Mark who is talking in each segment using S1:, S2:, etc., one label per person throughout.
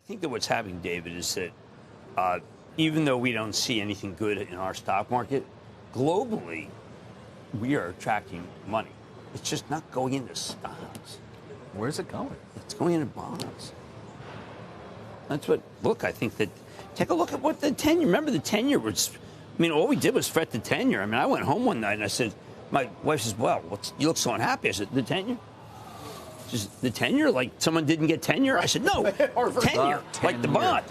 S1: I think that what's happening, David, is that even though we don't see anything good in our stock market, globally, we are attracting money. It's just not going into stocks.
S2: Where's it going?
S1: It's going into bonds. That's what, look, I think that, take a look at what the 10-year, remember the 10-year was, I mean, all we did was fret the 10-year. I mean, I went home one night and I said, my wife says, well, you look so unhappy. I said, the 10-year? Just the 10-year, like someone didn't get tenure? I said, no, 10-year, like the bond.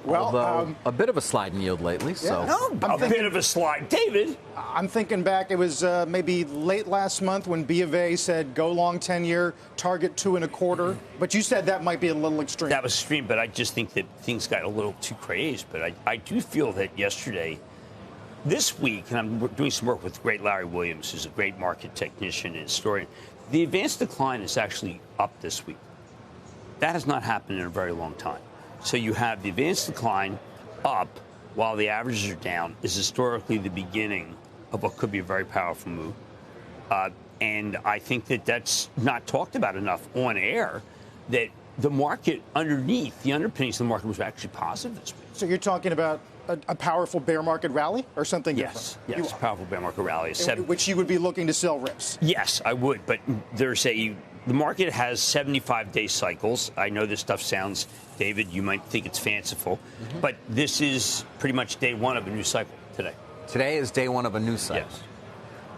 S2: Well, although a bit of a slide in yield lately.
S3: Yeah.
S2: So
S1: No, a bit of a slide. David?
S3: I'm thinking back, it was maybe late last month when B of A said go long 10-year, target 2.25. But you said that might be a little extreme.
S1: That was extreme, but I just think that things got a little too crazed. But I do feel that yesterday, this week, and I'm doing some work with the great Larry Williams, who's a great market technician and historian, the advanced decline is actually up this week. That has not happened in a very long time. So you have the advanced decline up while the averages are down is historically the beginning of what could be a very powerful move. And I think that that's not talked about enough on air, that the market underneath, the underpinnings of the market was actually positive this week.
S3: So you're talking about a powerful bear market rally or something different?
S1: Yes, a powerful bear market rally.
S3: Which you would be looking to sell rips?
S1: Yes, I would. But the market has 75-day cycles. I know this stuff sounds, David, you might think it's fanciful, but this is pretty much day one of a new cycle today.
S2: Today is day one of a new cycle.
S1: Yes.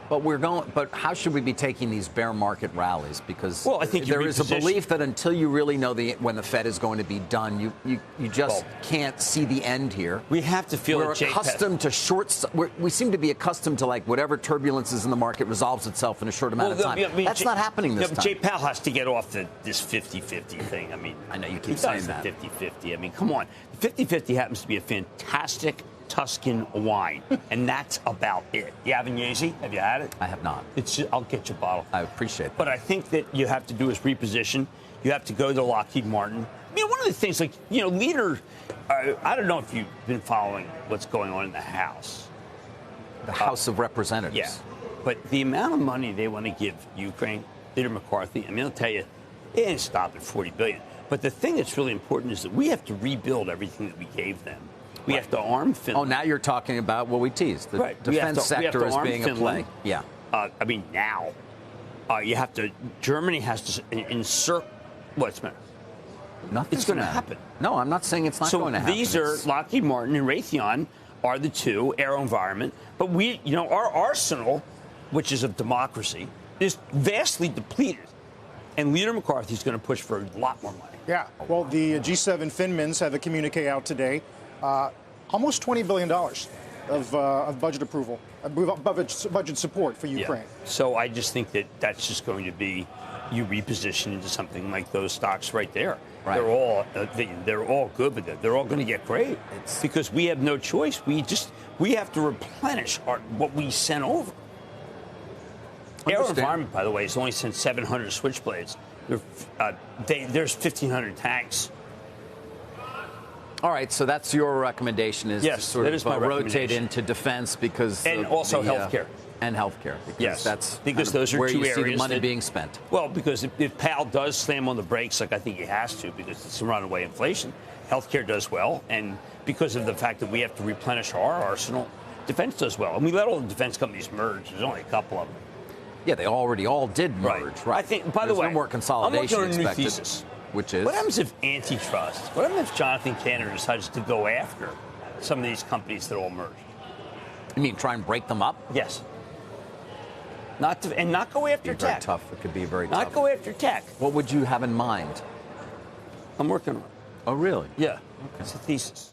S2: But how should we be taking these bear market rallies? Because
S1: I think
S2: there is a belief that until you really know when the Fed is going to be done, you just can't see the end here.
S1: We have to feel
S2: we're accustomed to we seem to be accustomed to like whatever turbulence is in the market resolves itself in a short amount of time. That's not happening this time.
S1: Jay Powell has to get off this 50-50 thing. I mean,
S2: I know you keep saying that.
S1: 50-50. I mean, come on. The 50-50 happens to be a fantastic Tuscan wine, and that's about it. You have Agnese? Have you had it?
S2: I have not.
S1: I'll get you a bottle.
S2: I appreciate that.
S1: But I think that you have to do is reposition. You have to go to Lockheed Martin. I mean, one of the things, like, leader, I don't know if you've been following what's going on in the House.
S2: The House of Representatives.
S1: Yeah. But the amount of money they want to give Ukraine, Leader McCarthy, I mean, I'll tell you, it didn't stop at $40 billion. But the thing that's really important is that we have to rebuild everything that we gave them. We have to arm Finland.
S2: Oh, now you're talking about what we teased. The defense sector is being a play. Yeah.
S1: I mean, now. Germany has to insert. What's the matter?
S2: Nothing's
S1: It's going to happen.
S2: No, I'm not saying it's not going to happen.
S1: So these are Lockheed Martin and Raytheon are the two, AeroVironment. But our arsenal, which is of democracy, is vastly depleted. And Leader McCarthy is going to push for a lot more money.
S3: Yeah. Well, the G7 Finmins have a communique out today. Almost $20 billion of budget approval, budget support for Ukraine.
S1: Yeah. So I just think that that's just going to be you reposition into something like those stocks right there. Right. They're all good, but they're all going to get great. It's because we have no choice. We have to replenish what we sent over. AeroVironment, by the way, has only sent 700 Switchblades. There's 1,500 tanks.
S2: All right, so that's your recommendation is to sort of rotate into defense because
S1: also healthcare.
S2: And healthcare.
S1: Yes,
S2: that's
S1: because those are
S2: where
S1: two
S2: you
S1: areas
S2: see the money being spent.
S1: Well, because if Powell does slam on the brakes, like I think he has to, because it's runaway inflation, healthcare does well, and because of the fact that we have to replenish our arsenal, defense does well. And we let all the defense companies merge. There's only a couple of them.
S2: Yeah, they already all did merge. Right.
S1: I think. By the way,
S2: no more consolidation
S1: I'm working on a new
S2: expected.
S1: thesis.
S2: Which is?
S1: What happens if antitrust? What happens if Jonathan Cantor decides to go after some of these companies that all merged?
S2: You mean try and break them up?
S1: Yes. Not go after tech.
S2: Very tough. It could be very tough.
S1: Not go after tech.
S2: What would you have in mind?
S1: I'm working on it.
S2: Oh, really?
S1: Yeah. Okay. It's a thesis.